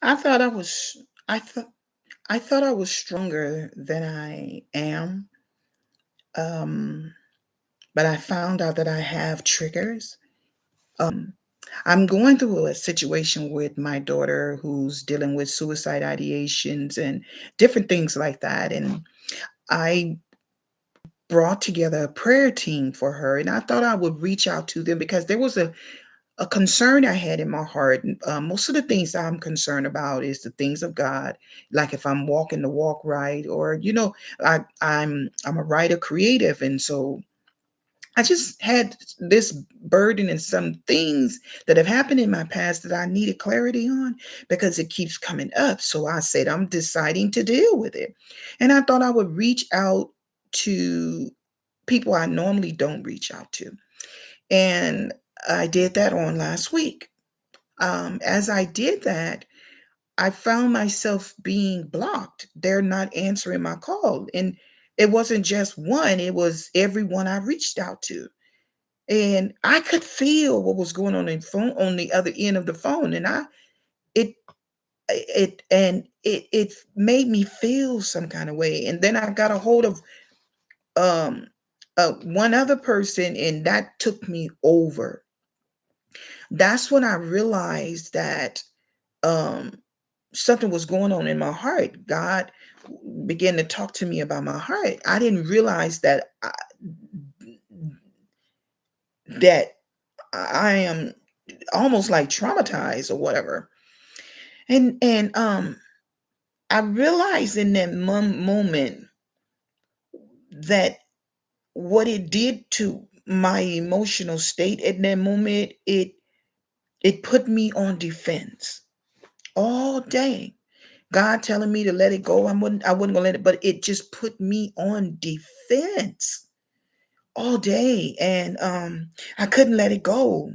I thought I was I thought I was stronger than I am. Um, but I found out that I have triggers. I'm going through a situation with my daughter who's dealing with suicide ideations and different things like that. And I brought together a prayer team for her, and I thought I would reach out to them because there was a concern I had in my heart. Most of the things I'm concerned about is the things of God, like if I'm walking the walk right, or I'm a writer creative, and so I just had this burden and some things that have happened in my past that I needed clarity on because it keeps coming up. So I said I'm deciding to deal with it, and I thought I would reach out to people I normally don't reach out to. And I did that on last week. As I did that, I found myself being blocked. They're not answering my call. And it wasn't just one, it was everyone I reached out to. And I could feel what was going on in phone on the other end of the phone. And it it made me feel some kind of way. And then I got a hold of um one other person, and that took me over. That's when I realized that um something was going on in my heart. God began to talk to me about my heart. I didn't realize that I am almost like traumatized or whatever. And I realized in that moment that what it did to my emotional state at that moment, it put me on defense all day. God telling me to let it go, I wouldn't gonna let it, but it just put me on defense all day, and I couldn't let it go.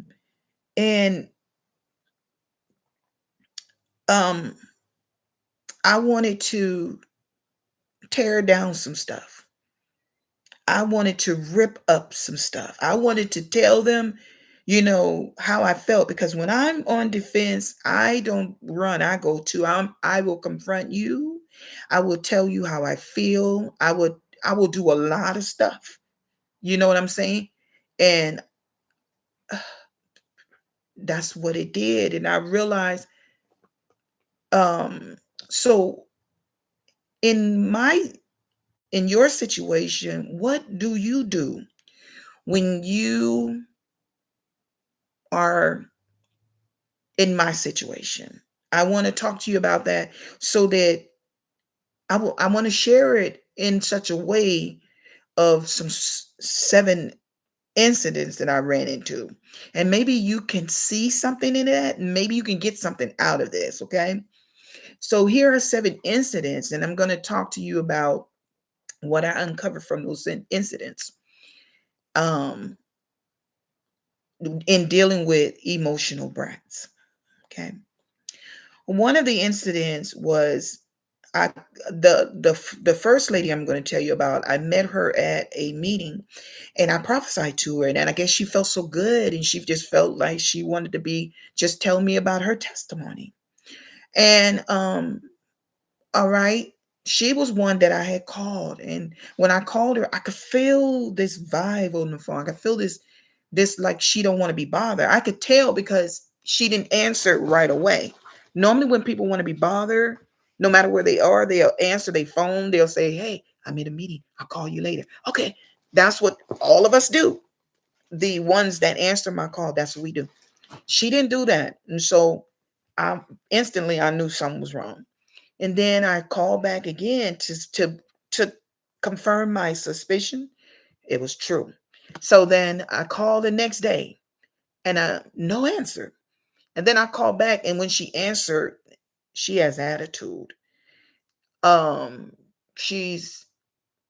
And um I wanted to tear down some stuff. I wanted to rip up some stuff. I wanted to tell them, how I felt, because when I'm on defense, I don't run. I will confront you. I will tell you how I feel. I will do a lot of stuff. You know what I'm saying? And that's what it did. And I realized, um so in my in your situation, what do you do when you are in my situation? I want to talk to you about that, so that I want to share it in such a way of some 7 incidents that I ran into. And maybe you can see something in that, and maybe you can get something out of this, okay? So here are 7 incidents, and I'm going to talk to you about what I uncovered from those incidents, um, in dealing with emotional brats. Okay. One of the incidents was, I the first lady I'm going to tell you about. I met her at a meeting, and I prophesied to her, and I guess she felt so good, and she just felt like she wanted to be just tell me about her testimony. And all right. She was one that I had called. And when I called her, I could feel this vibe on the phone. I could feel this like she don't want to be bothered. I could tell because she didn't answer right away. Normally when people want to be bothered, no matter where they are, they'll answer their phone. They'll say, "Hey, I'm in a meeting. I'll call you later." Okay. That's what all of us do. The ones that answer my call, that's what we do. She didn't do that. And so I instantly I knew something was wrong. And then I called back again to confirm my suspicion. It was true. So then I called the next day, and no answer. And then I called back, and when she answered, she has attitude. Um she's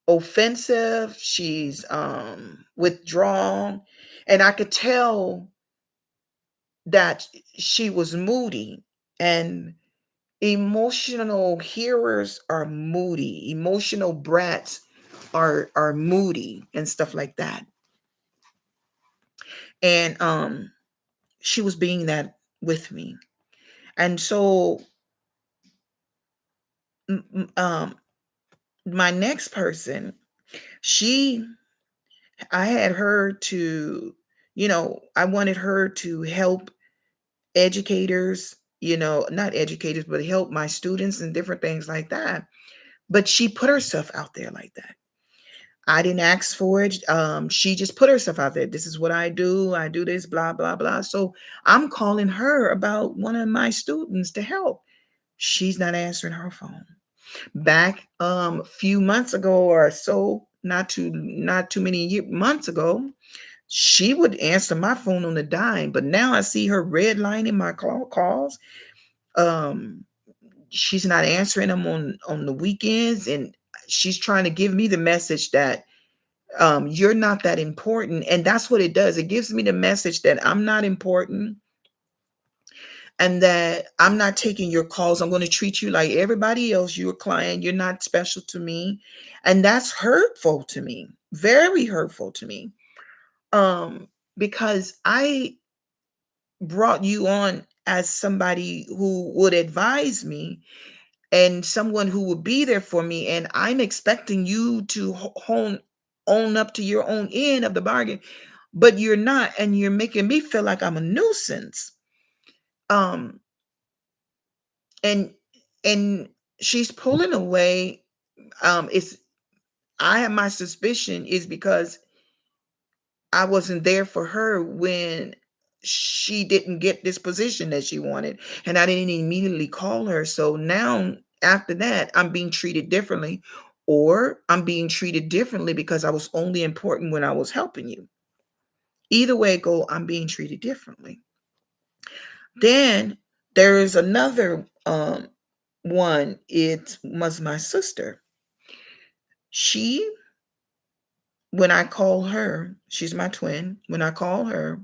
offensive, she's withdrawn, and I could tell that she was moody. And emotional hearers are moody. Emotional brats are moody and stuff like that. And she was being that with me. And so my next person, she I had her to, I wanted her to help educators, not educators, but help my students and different things like that. But she put herself out there like that. I didn't ask for it. She just put herself out there. This is what I do. I do this, blah, blah, blah. So I'm calling her about one of my students to help. She's not answering her phone. Back a few months ago or so, not too many months ago, she would answer my phone on the dime, but now I see her redlining my calls. Um, she's not answering them on the weekends, and she's trying to give me the message that you're not that important, and that's what it does. It gives me the message that I'm not important and that I'm not taking your calls. I'm going to treat you like everybody else. You're a client. You're not special to me, and that's hurtful to me. Very hurtful to me. Because I brought you on as somebody who would advise me and someone who would be there for me, and I'm expecting you to own up to your own end of the bargain, but you're not, and you're making me feel like I'm a nuisance. um and and she's pulling away. It's I have my suspicion is because I wasn't there for her when she didn't get this position that she wanted, and I didn't immediately call her. So now, after that, I'm being treated differently, or I'm being treated differently because I was only important when I was helping you. Either way it go, I'm being treated differently. Then there is another one. It was my sister. She, when I call her, she's my twin. When I call her,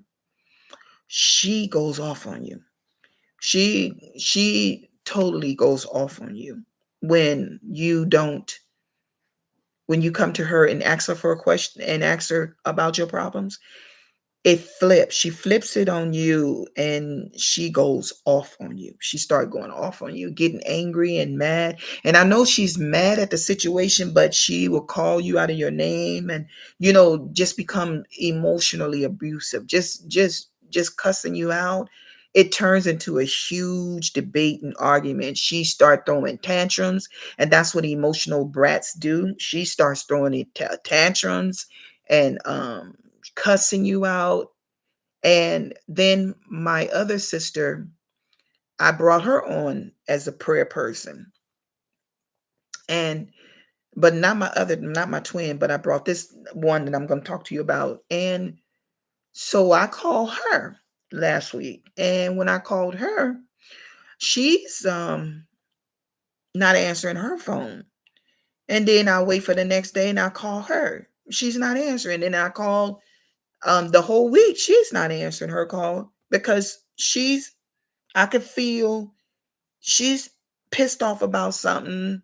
she goes off on you. She totally goes off on you when you don't when you come to her and ask her for a question and ask her about your problems. It flips. She flips it on you and she goes off on you. She started going off on you, getting angry and mad. And I know she's mad at the situation, but she will call you out of your name and just become emotionally abusive. Just cussing you out. It turns into a huge debate and argument. She start throwing tantrums, and that's what emotional brats do. She starts throwing tantrums and cussing you out. And then my other sister, I brought her on as a prayer person. And but not my twin, but I brought this one that I'm going to talk to you about. And so I called her last week. And when I called her, she's not answering her phone. And then I wait for the next day and I call her. She's not answering. And I call the whole week. She's not answering her call because I could feel she's pissed off about something.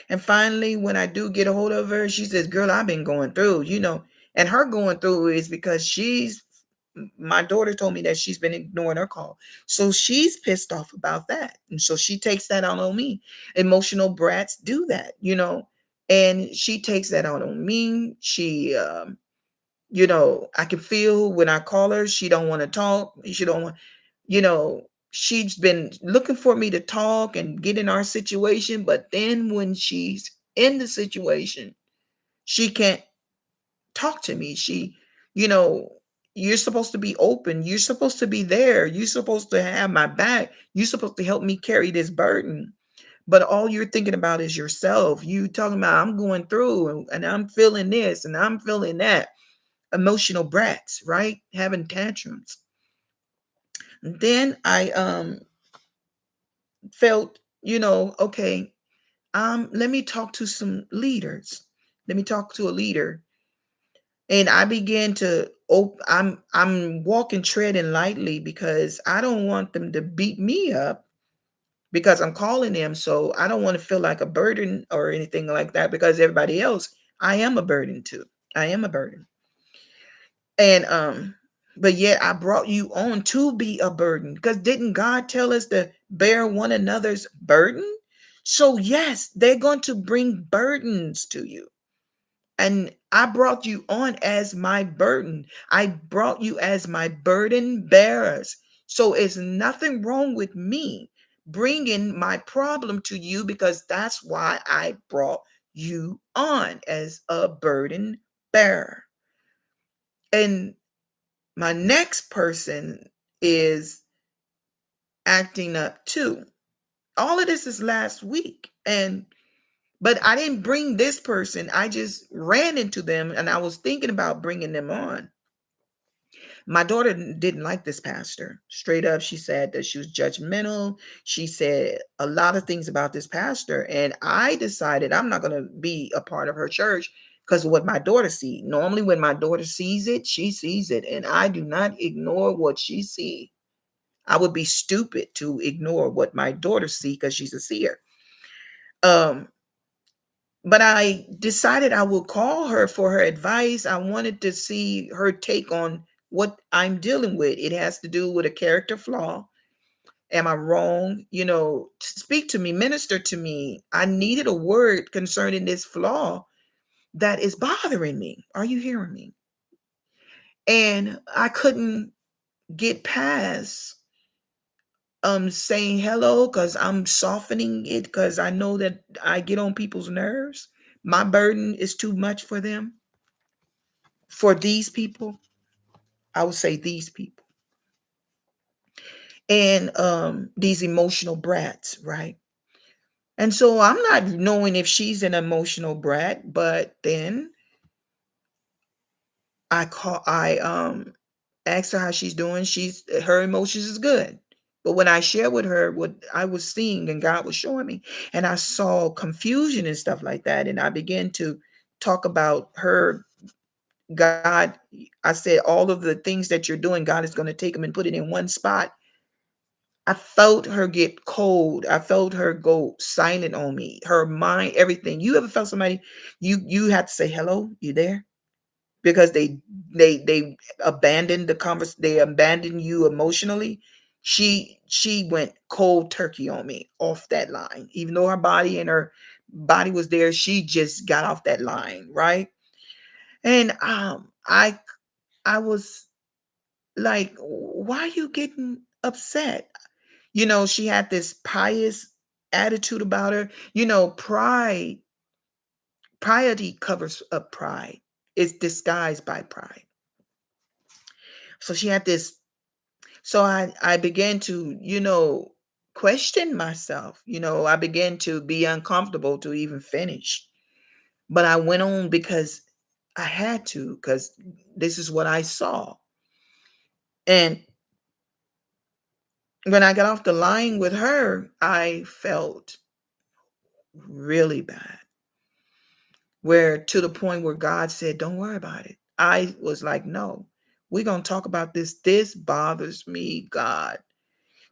And finally, when I do get a hold of her, she says, "Girl, I've been going through. And her going through is because my daughter told me that she's been ignoring her call. So she's pissed off about that. And so she takes that out on me. Emotional brats do that. And she takes that out on me. I can feel when I call her, she don't want to talk. She don't want, you know, she's been looking for me to talk and get in our situation, but then when she's in the situation, she can't talk to me. You know, you're supposed to be open. You're supposed to be there. You're supposed to have my back. You're supposed to help me carry this burden. But all you're thinking about is yourself. You talking about I'm going through and I'm feeling this and I'm feeling that. Emotional brats, right? Having tantrums. Then I felt, okay, let me talk to some leaders. Let me talk to a leader. And I began to I'm walking treading lightly because I don't want them to beat me up because I'm calling them. So I don't want to feel like a burden or anything like that because everybody else, I am a burden to. I am a burden. And but yet I brought you on to be a burden because didn't God tell us to bear one another's burden? So, yes, they're going to bring burdens to you. And I brought you on as my burden. I brought you as my burden bearers. So, it's nothing wrong with me bringing my problem to you because that's why I brought you on as a burden bearer. And my next person is acting up too. All of this is last week. And but I didn't bring this person. I just ran into them and I was thinking about bringing them on. My daughter didn't like this pastor. Straight up, she said that she was judgmental. She said a lot of things about this pastor. And I decided I'm not going to be a part of her church because of what my daughter sees. Normally, when my daughter sees it, she sees it. And I do not ignore what she sees. I would be stupid to ignore what my daughter sees because she's a seer. Um, but I decided I would call her for her advice. I wanted to see her take on what I'm dealing with. It has to do with a character flaw. Am I wrong? Speak to me, minister to me. I needed a word concerning this flaw that is bothering me. Are you hearing me? And I couldn't get past saying hello because I'm softening it because I know that I get on people's nerves. My burden is too much for them. For these people, I would say these people. And these emotional brats, right? And so I'm not knowing if she's an emotional brat, but then I asked her how she's doing. Her emotions is good. But when I shared with her what I was seeing and God was showing me, and I saw confusion and stuff like that, and I began to talk about her. God, I said, all of the things that you're doing, God is going to take them and put it in one spot. I felt her get cold. I felt her go silent on me. Her mind, everything. You ever felt somebody you have to say hello, you there? Because they abandoned the they abandoned you emotionally. She went cold turkey on me off that line. Even though her body was there, she just got off that line, right? And I was like, why are you getting upset? She had this pious attitude about her. Piety covers up pride. It's disguised by pride. So she had this. So I began to, question myself. I began to be uncomfortable to even finish. But I went on because I had to, because this is what I saw. And when I got off the line with her, I felt really bad. Where to the point where God said, don't worry about it. I was like, no, we're going to talk about this. This bothers me, God.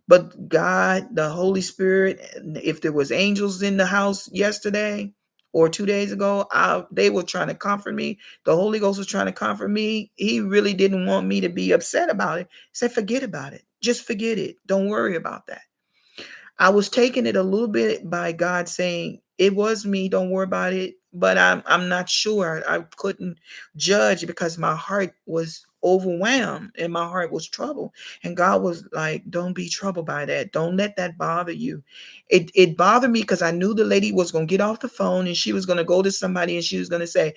But God, the Holy Spirit, if there was angels in the house yesterday or 2 days ago, they were trying to comfort me. The Holy Ghost was trying to comfort me. He really didn't want me to be upset about it. He said, forget about it. Just forget it. Don't worry about that. I was taking it a little bit by God saying, it was me, don't worry about it. But I'm not sure. I couldn't judge because my heart was overwhelmed and my heart was troubled. And God was like, don't be troubled by that. Don't let that bother you. It bothered me because I knew the lady was gonna get off the phone and she was gonna go to somebody and she was gonna say,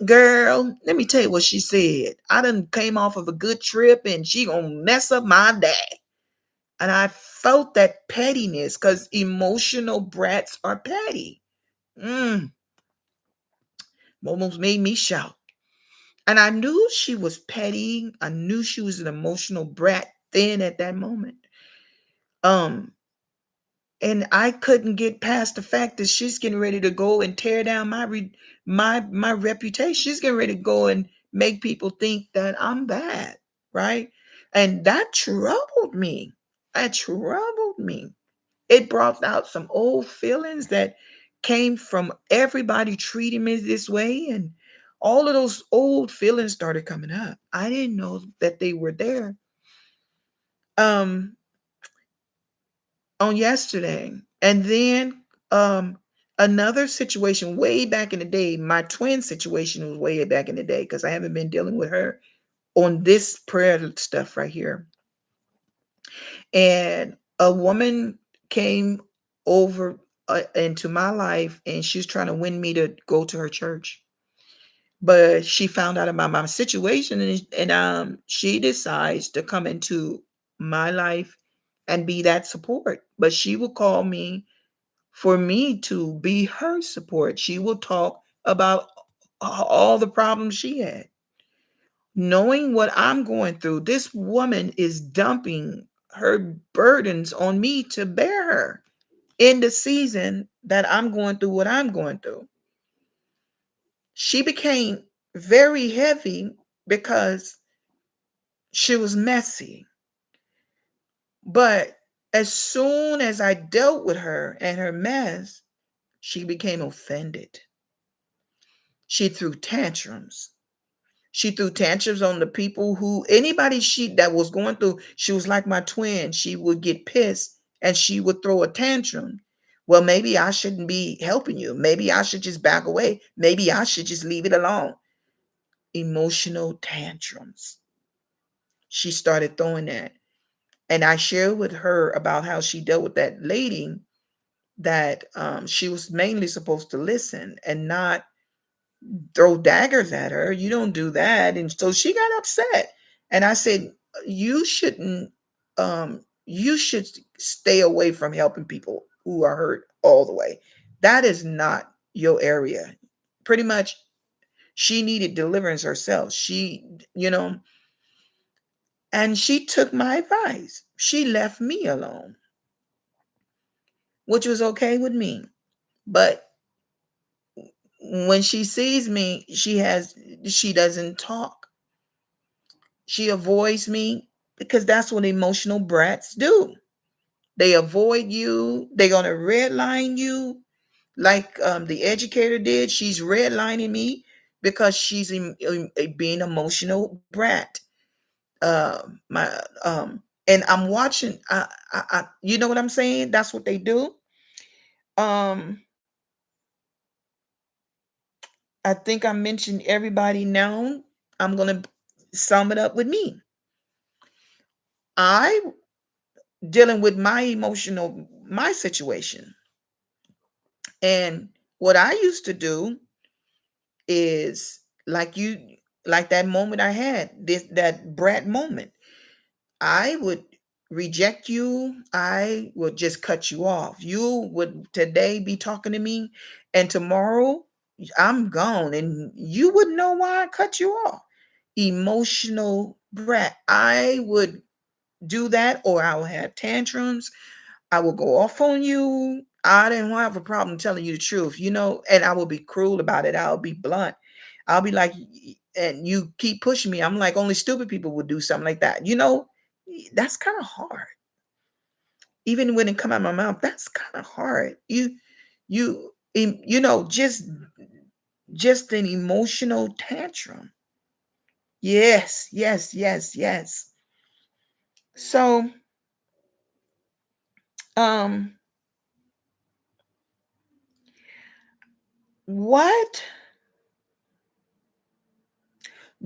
girl, let me tell you what she said. I done came off of a good trip and she gonna mess up my day. And I felt that pettiness because emotional brats are petty. Mm, almost made me shout. And I knew she was petty. I knew she was an emotional brat then at that moment. Um, and I couldn't get past the fact that she's getting ready to go and tear down my reputation. She's getting ready to go and make people think that I'm bad, right? And that troubled me. That troubled me. It brought out some old feelings that came from everybody treating me this way. And all of those old feelings started coming up. I didn't know that they were there. Um, on yesterday. And then Um, Another situation way back in the day, my twin situation was way back in the day because I haven't been dealing with her on this prayer stuff right here. And a woman came over into my life, and she was trying to win me to go to her church. But she found out about my situation, and she decides to come into my life and be that support. But she will call me for me to be her support. She will talk about all the problems she had. Knowing what I'm going through, this woman is dumping her burdens on me to bear her in the season that I'm going through what I'm going through. She became very heavy because she was messy. But as soon as I dealt with her and her mess, she became offended. She threw tantrums. She threw tantrums on the people who anybody she that was going through. She was like my twin. She would get pissed and she would throw a tantrum. Well, maybe I shouldn't be helping you. Maybe I should just back away. Maybe I should just leave it alone. Emotional tantrums. She started throwing that. And I shared with her about how she dealt with that lady that she was mainly supposed to listen and not throw daggers at her. You don't do that. And so she got upset. And I said, you shouldn't, you should stay away from helping people who are hurt all the way. That is not your area. Pretty much, she needed deliverance herself. And she took my advice. She left me alone, which was okay with me. But when she sees me, she doesn't talk. She avoids me because that's what emotional brats do. They avoid you. They're gonna redline you, like the educator did. She's redlining me because she's being emotional brat. My and I'm watching. You know what I'm saying? That's what they do. Um, I think I mentioned everybody now. I'm gonna sum it up with me. I dealing with my situation. And what I used to do is like that moment I had, that brat moment. I would reject you. I would just cut you off. You would today be talking to me, and tomorrow I'm gone, and you wouldn't know why I cut you off. Emotional brat. I would do that, or I would have tantrums. I will go off on you. I didn't have a problem telling you the truth, and I will be cruel about it. I'll be blunt. I'll be like, and you keep pushing me. I'm like, only stupid people would do something like that. That's kind of hard. Even when it come out my mouth, that's kind of hard. Just an emotional tantrum. Yes, yes, yes, yes. So, um, what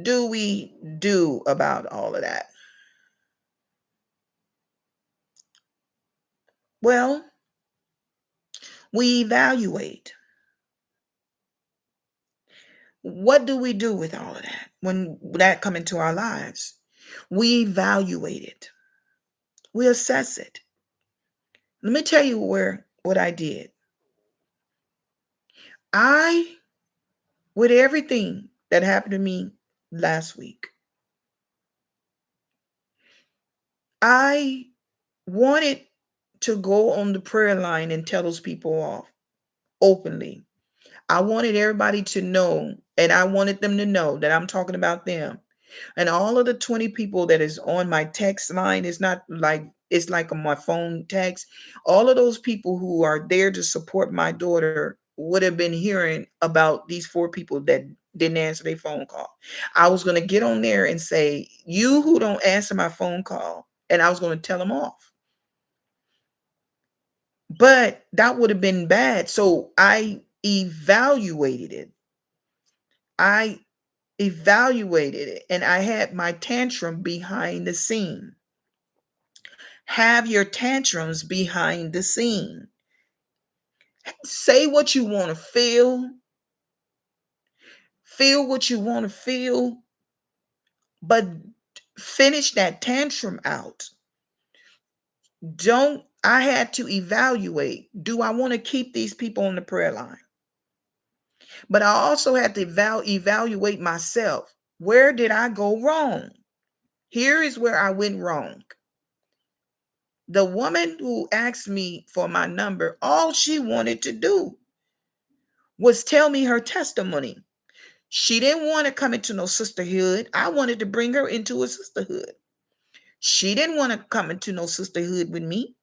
do we do about all of that? Well, we evaluate. What do we do with all of that when that come into our lives? We evaluate it. We assess it. Let me tell you what I did. I With everything that happened to me last week, I wanted to go on the prayer line and tell those people off openly. I wanted everybody to know, and I wanted them to know that I'm talking about them. And all of the 20 people that is on my text line is not like it's like on my phone text. All of those people who are there to support my daughter would have been hearing about these four people that didn't answer their phone call. I was going to get on there and say, you who don't answer my phone call, and I was going to tell them off. But that would have been bad. So I evaluated it. I evaluated it and I had my tantrum behind the scene. Have your tantrums behind the scene. Say what you want to feel what you want to feel, but finish that tantrum out. Don't, I had to evaluate, do I want to keep these people on the prayer line? But I also had to evaluate myself. Where did I go wrong? Here is where I went wrong. The woman who asked me for my number, all she wanted to do was tell me her testimony. She didn't want to come into no sisterhood. I wanted to bring her into a sisterhood. She didn't want to come into no sisterhood with me.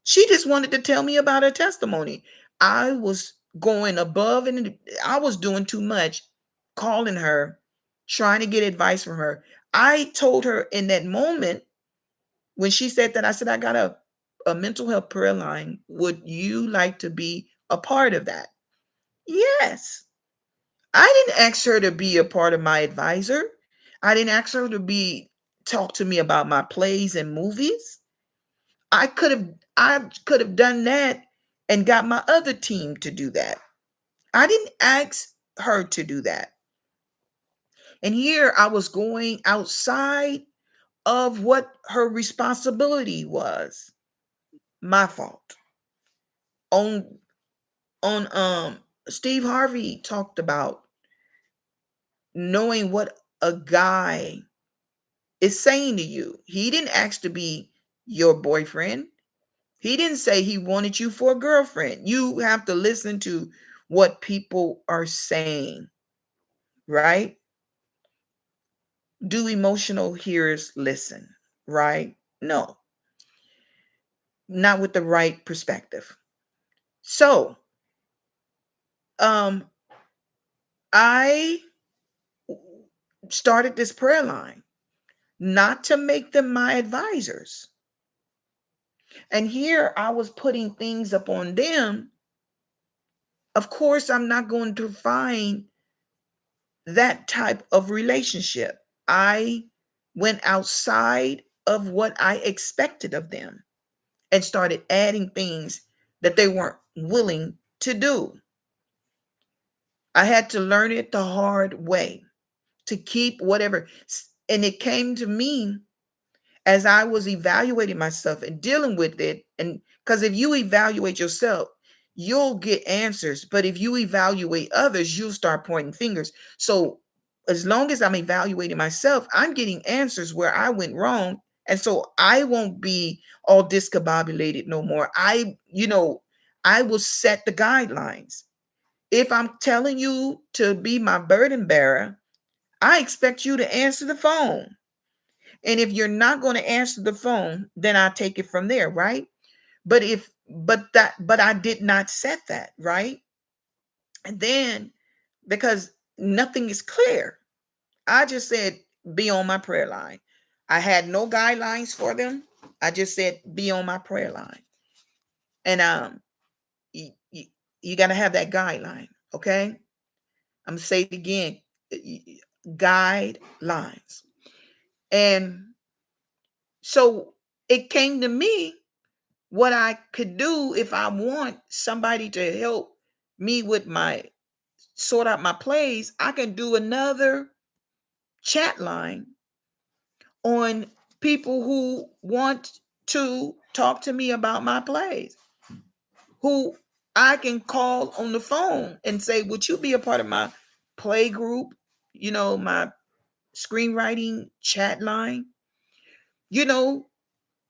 She just wanted to tell me about her testimony. I was going above and I was doing too much, calling her, trying to get advice from her. I told her in that moment when she said that, I said, I got a mental health prayer line. Would you like to be a part of that? Yes. I didn't ask her to be a part of my advisor. I didn't ask her to be talk to me about my plays and movies. I could have done that and got my other team to do that. I didn't ask her to do that. And here I was going outside of what her responsibility was. My fault. On on Steve Harvey talked about knowing what a guy is saying to you. He didn't ask to be your boyfriend. He didn't say he wanted you for a girlfriend. You have to listen to what people are saying, right? Do emotional hearers listen, right? No, not with the right perspective. So, um, I started this prayer line not to make them my advisors. And here I was putting things up on them. Of course, I'm not going to find that type of relationship. I went outside of what I expected of them and started adding things that they weren't willing to do. I had to learn it the hard way to keep whatever. And it came to me as I was evaluating myself and dealing with it. And because if you evaluate yourself, you'll get answers. But if you evaluate others, you'll start pointing fingers. So as long as I'm evaluating myself, I'm getting answers where I went wrong. And so I won't be all discombobulated no more. I will set the guidelines. If I'm telling you to be my burden bearer, I expect you to answer the phone. And if you're not going to answer the phone, then I take it from there, right? But I did not set that, right? And then because nothing is clear, I just said be on my prayer line. I had no guidelines for them. I just said be on my prayer line. And you, you, you got to have that guideline, okay? I'm gonna say it again, guidelines. And so it came to me what I could do if I want somebody to help me with my sort out my plays. I can do another chat line on people who want to talk to me about my plays, who I can call on the phone and say, would you be a part of my play group? My screenwriting chat line, you know,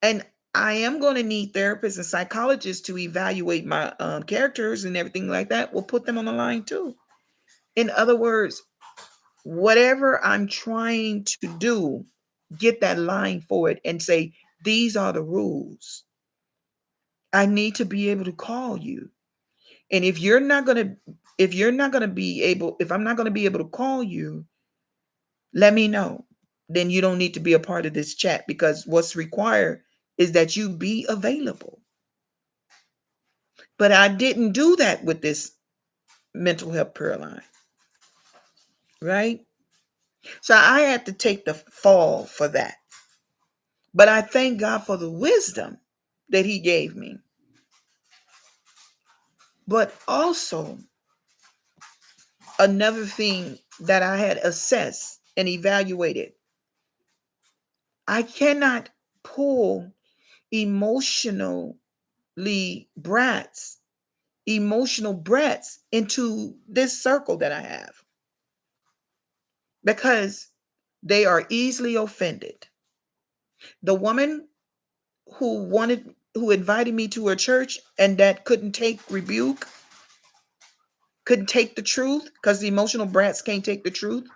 and I am going to need therapists and psychologists to evaluate my characters and everything like that. We'll put them on the line too. In other words, whatever I'm trying to do, get that line for it and say, these are the rules. I need to be able to call you. And if I'm not going to be able to call you, let me know. Then you don't need to be a part of this chat because what's required is that you be available. But I didn't do that with this mental health prayer line, right? So I had to take the fall for that. But I thank God for the wisdom that He gave me. But also, another thing that I had assessed and evaluated, I cannot pull emotionally brats, emotional brats into this circle that I have because they are easily offended. The woman who invited me to her church and that couldn't take rebuke, couldn't take the truth because the emotional brats can't take the truth.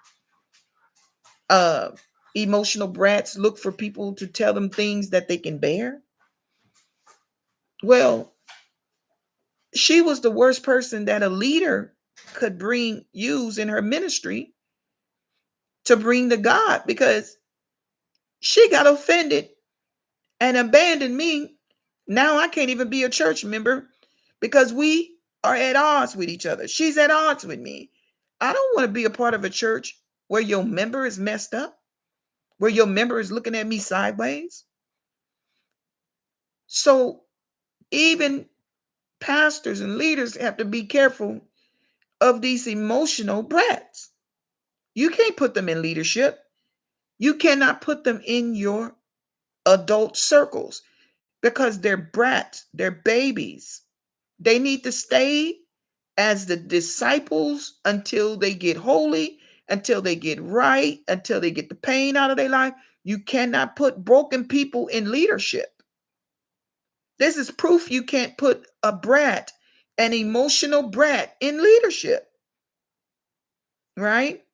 Uh, Emotional brats look for people to tell them things that they can bear. Well, she was the worst person that a leader could use in her ministry to bring to God because she got offended and abandoned me. Now I can't even be a church member because we are at odds with each other. She's at odds with me. I don't want to be a part of a church where your member is messed up, where your member is looking at me sideways. So even pastors and leaders have to be careful of these emotional brats. You can't put them in leadership. You cannot put them in your adult circles because they're brats, they're babies. They need to stay as the disciples until they get holy, until they get right, until they get the pain out of their life. You cannot put broken people in leadership. This is proof you can't put a brat, an emotional brat, in leadership, right?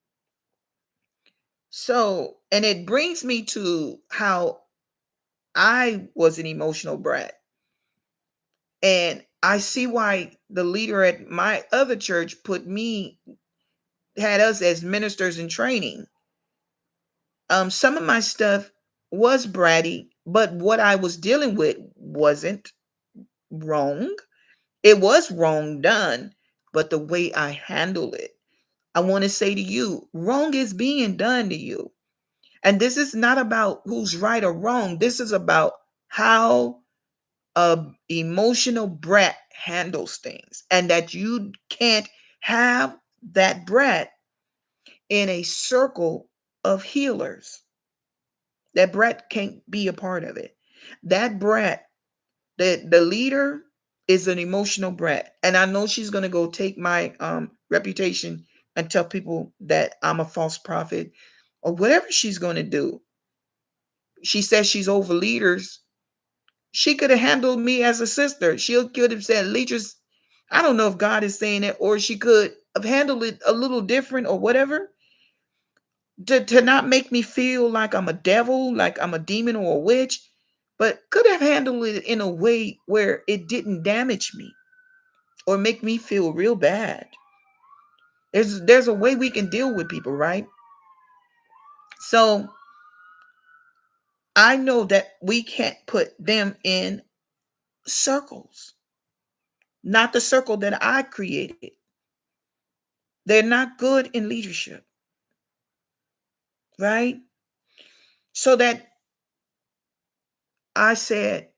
So, and it brings me to how I was an emotional brat. And I see why the leader at my other church had us as ministers in training. Some of my stuff was bratty, but what I was dealing with wasn't wrong. It was wrong done, but the way I handle it. I want to say to you, wrong is being done to you. And this is not about who's right or wrong. This is about how a emotional brat handles things and that you can't have that brat in a circle of healers. That brat can't be a part of it. That brat, the leader is an emotional brat. And I know she's going to go take my reputation and tell people that I'm a false prophet or whatever she's going to do. She says she's over leaders. She could have handled me as a sister. She could have said, Leaders, I don't know if God is saying it, or she could have handled it a little different or whatever. To not make me feel like I'm a devil, like I'm a demon or a witch, but could have handled it in a way where it didn't damage me or make me feel real bad. There's a way we can deal with people, right? So I know that we can't put them in circles, not the circle that I created. They're not good in leadership, right? So that I said,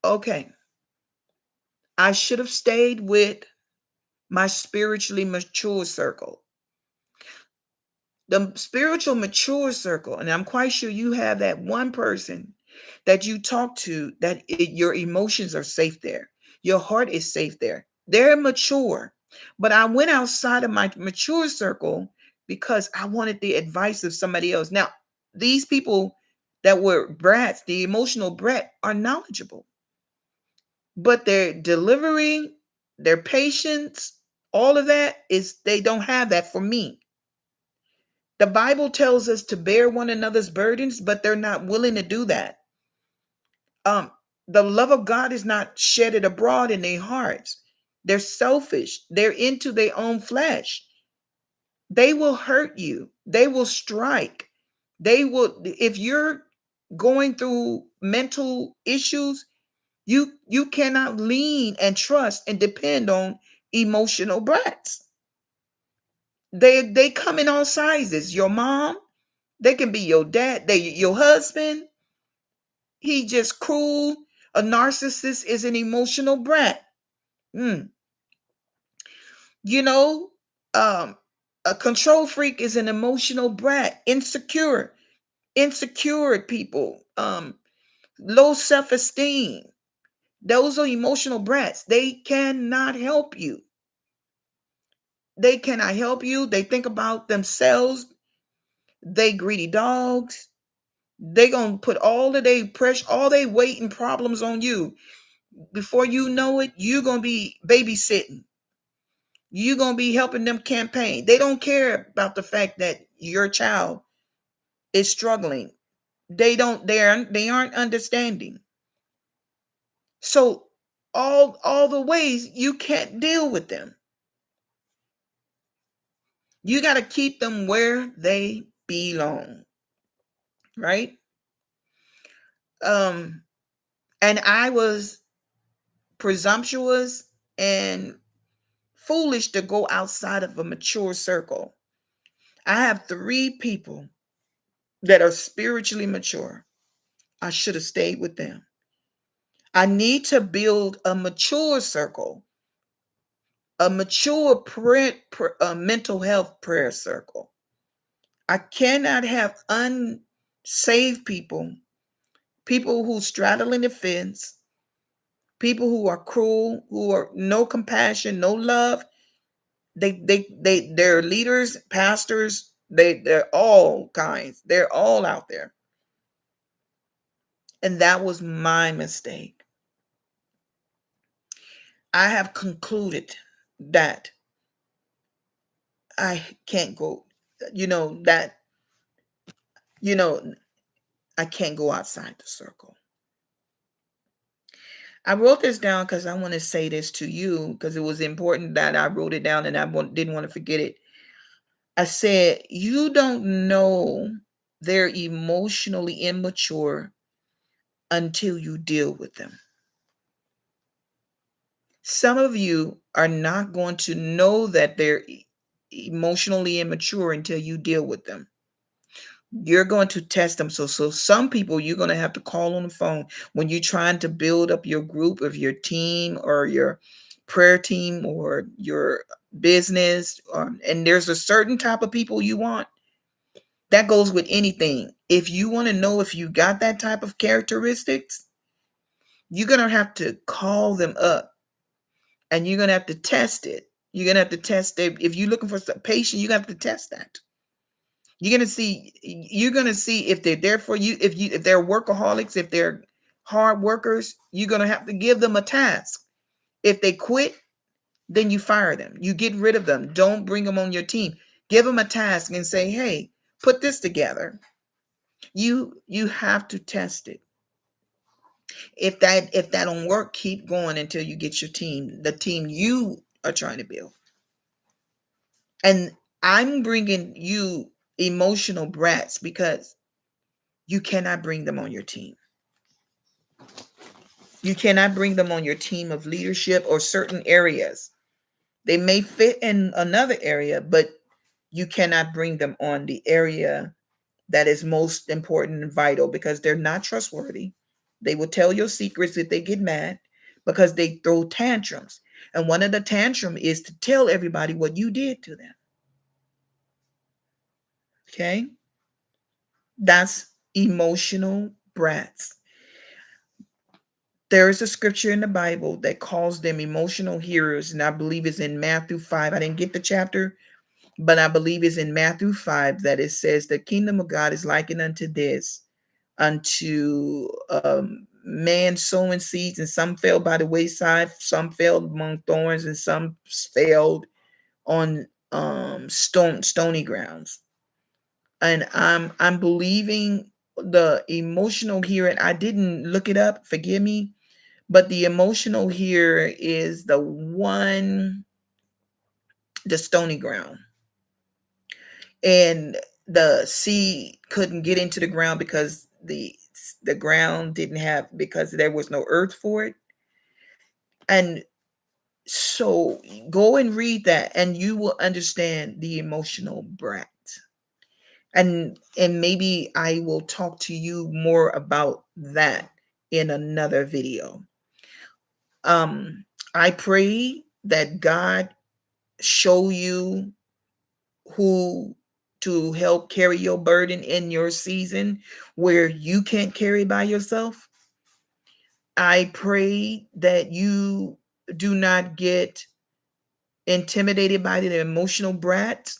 okay, I should have stayed with my spiritually mature circle. The spiritual mature circle, and I'm quite sure you have that one person that you talk to that your emotions are safe there. Your heart is safe there. They're mature. But I went outside of my mature circle because I wanted the advice of somebody else. Now, these people that were brats, the emotional brat, are knowledgeable, but their delivery, their patience, all of that is they don't have that for me. The Bible tells us to bear one another's burdens, but they're not willing to do that. Um, the love of God is not shedded abroad in their hearts. They're selfish. They're into their own flesh. They will hurt you. They will strike. They will, if you're going through mental issues, You cannot lean and trust and depend on emotional brats. They come in all sizes. Your mom, they can be your dad, they your husband. He just cruel. A narcissist is an emotional brat. Mm. You know, um, a control freak is an emotional brat. Insecure people, low self-esteem. Those are emotional brats. They cannot help you. They cannot help you. They think about themselves. They greedy dogs. They gonna put all of their pressure, all their weight and problems on you. Before you know it, you gonna be babysitting. You gonna be helping them campaign. They don't care about the fact that your child is struggling. They aren't understanding. So all the ways you can't deal with them. You got to keep them where they belong, right? Um and I was presumptuous and foolish to go outside of a mature circle. I have 3 people that are spiritually mature. I should have stayed with them. I need to build a mature circle, a mature mental health prayer circle. I cannot have unsaved people, people who straddling the fence, people who are cruel, who are no compassion, no love. They're leaders, pastors, they're all kinds. They're all out there. And that was my mistake. I have concluded that I can't go, you know, that, you know, I can't go outside the circle. I wrote this down because I want to say this to you because it was important that I wrote it down and didn't want to forget it. I said, you don't know they're emotionally immature until you deal with them. Some of you are not going to know that they're emotionally immature until you deal with them. You're going to test them. So some people you're going to have to call on the phone when you're trying to build up your group of your team or your prayer team or your business. And there's a certain type of people you want. That goes with anything. If you want to know if you got that type of characteristics, you're going to have to call them up and you're going to have to test it. You're going to have to test it. If you're looking for some patient, you have to test that. You're going to see if they're there for you, if they're workaholics, if they're hard workers, you're going to have to give them a task. If they quit, then you fire them. You get rid of them. Don't bring them on your team. Give them a task and say, "Hey, put this together." You have to test it. If that don't work, keep going until you get your team, the team you are trying to build. And I'm bringing you emotional brats because you cannot bring them on your team. You cannot bring them on your team of leadership or certain areas. They may fit in another area, but you cannot bring them on the area that is most important and vital because they're not trustworthy. They will tell your secrets if they get mad because they throw tantrums. And one of the tantrum is to tell everybody what you did to them. Okay? That's emotional brats. There is a scripture in the Bible that calls them emotional hearers, and I believe it's in Matthew 5. I didn't get the chapter, but I believe it's in Matthew 5 that it says, the kingdom of God is likened unto this, unto man sowing seeds, and some fell by the wayside, some fell among thorns, and some fell on stony grounds. And I'm believing the emotional hearing. I didn't look it up, forgive me, but the emotional here is the stony ground. And the seed couldn't get into the ground because the ground didn't have, because there was no earth for it. And so go and read that and you will understand the emotional brat. And maybe I will talk to you more about that in another video. Um I pray that God show you who to help carry your burden in your season where you can't carry by yourself. I pray that you do not get intimidated by the emotional brat.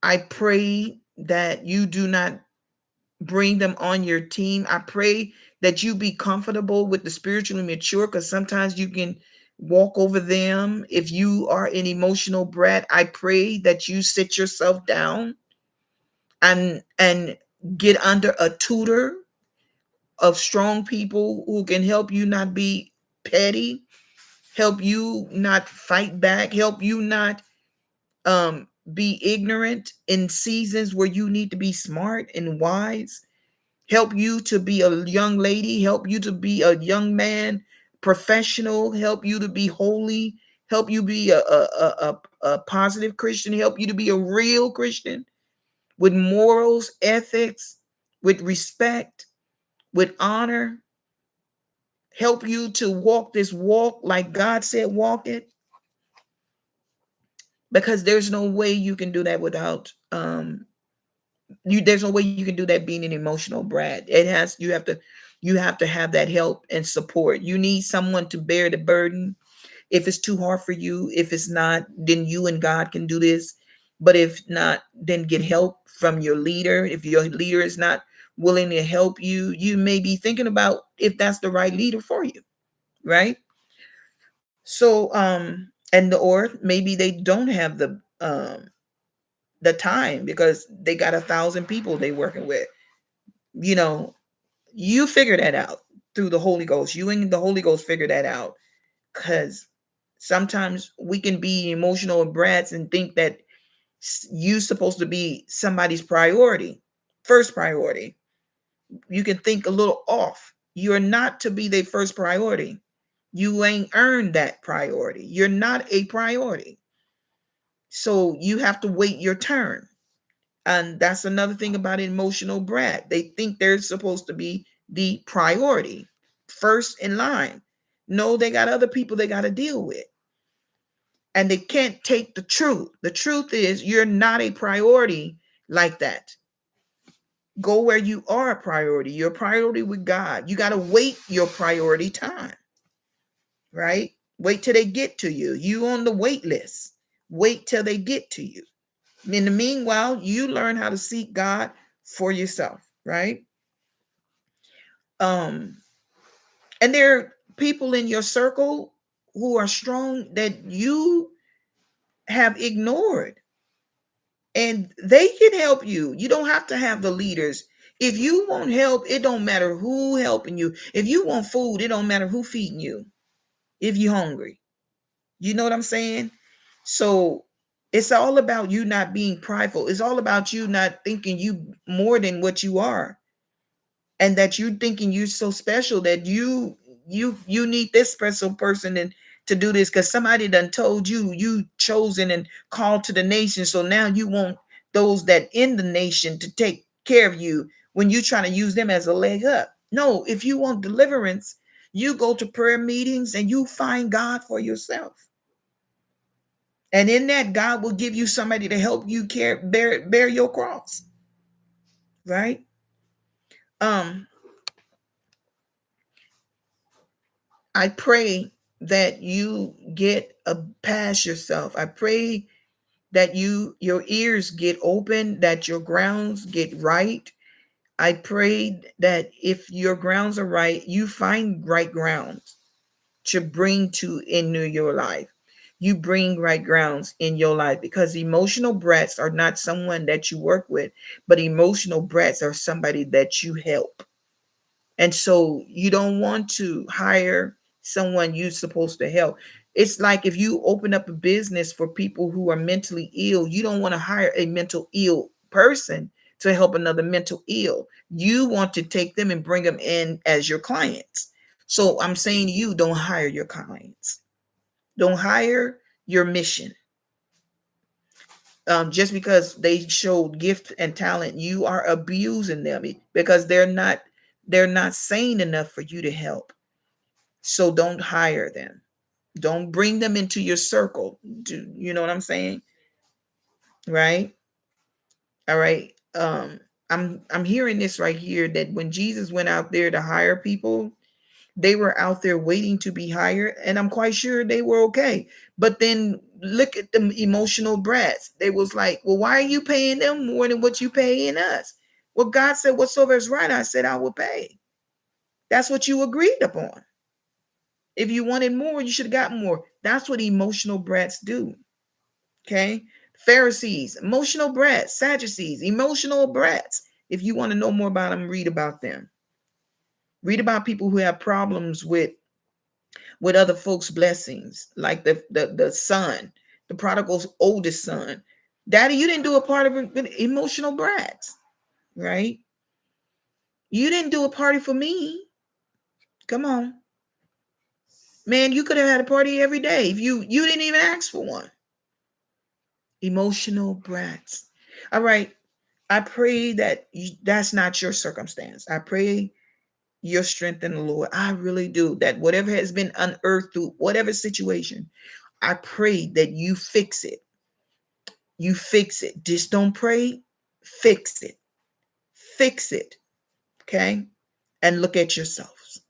I pray that you do not bring them on your team. I pray that you be comfortable with the spiritually mature, because sometimes you can walk over them. If you are an emotional brat, I pray that you sit yourself down and get under a tutor of strong people who can help you not be petty, help you not fight back, help you not um be ignorant in seasons where you need to be smart and wise, help you to be a young lady, help you to be a young man, professional, help you to be holy, help you be a positive Christian, help you to be a real Christian with morals, ethics, with respect, with honor, help you to walk this walk like God said walk it, because there's no way you can do that without there's no way you can do that being an emotional brat. It has you have to have that help and support. You need someone to bear the burden. If it's too hard for you, if it's not, then you and God can do this. But if not, then get help from your leader. If your leader is not willing to help you, you may be thinking about if that's the right leader for you, right? So and the or maybe they don't have the time because they got 1,000 people they working with. You know, you figure that out through the Holy Ghost. You and the Holy Ghost figure that out, because sometimes we can be emotional brats and think that you supposed to be somebody's priority, first priority. You can think a little off. You're not to be their first priority. You ain't earned that priority. You're not a priority. So you have to wait your turn. And that's another thing about an emotional brat. They think they're supposed to be the priority, first in line. No, they got other people they got to deal with. And they can't take the truth. The truth is, you're not a priority like that. Go where you are a priority. You're a priority with God. You got to wait your priority time, right? Wait till they get to you. You on the wait list. Wait till they get to you. In the meanwhile, you learn how to seek God for yourself, right? Um, and there are people in your circle who are strong that you have ignored, and they can help you. You don't have to have the leaders. If you want help, it don't matter who helping you. If you want food, it don't matter who feeding you. If you're hungry, you know what I'm saying? So it's all about you not being prideful. It's all about you not thinking you more than what you are, and that you thinking you're so special that you need this special person and to do this because somebody done told you you chosen and called to the nation. So now you want those that in the nation to take care of you when you trying to use them as a leg up. No, if you want deliverance, you go to prayer meetings and you find God for yourself. And in that, God will give you somebody to help you bear your cross, right? Um, I pray that you get past yourself. I pray that your ears get open, that your grounds get right. I pray that if your grounds are right, you find right grounds to bring to into your life. You bring right grounds in your life, because emotional brats are not someone that you work with, but emotional brats are somebody that you help. And so you don't want to hire someone you're supposed to help. It's like if you open up a business for people who are mentally ill, you don't want to hire a mental ill person to help another mental ill. You want to take them and bring them in as your clients. So I'm saying to you, don't hire your clients. Don't hire your mission. Just because they showed gift and talent, you are abusing them because they're not sane enough for you to help. So don't hire them. Don't bring them into your circle. Do you know what I'm saying? Right? All right. I'm hearing this right here that when Jesus went out there to hire people, they were out there waiting to be hired, and I'm quite sure they were okay. But then look at the emotional brats. They was like, well, why are you paying them more than what you paying us? Well, God said, whatsoever is right, I said I will pay. That's what you agreed upon. If you wanted more, you should have got more. That's what emotional brats do. Okay. Pharisees, emotional brats, Sadducees, emotional brats. If you want to know more about them, read about them. Read about people who have problems with other folks' blessings, like the son, the prodigal's oldest son. Daddy, you didn't do a part of it with emotional brats, right? You didn't do a party for me. Come on. Man, you could have had a party every day if you didn't even ask for one. Emotional brats. All right. I pray that that's not your circumstance. I pray your strength in the Lord. I really do. That whatever has been unearthed through whatever situation, I pray that you fix it. You fix it. Just don't pray. Fix it. Fix it. Okay. And look at yourselves.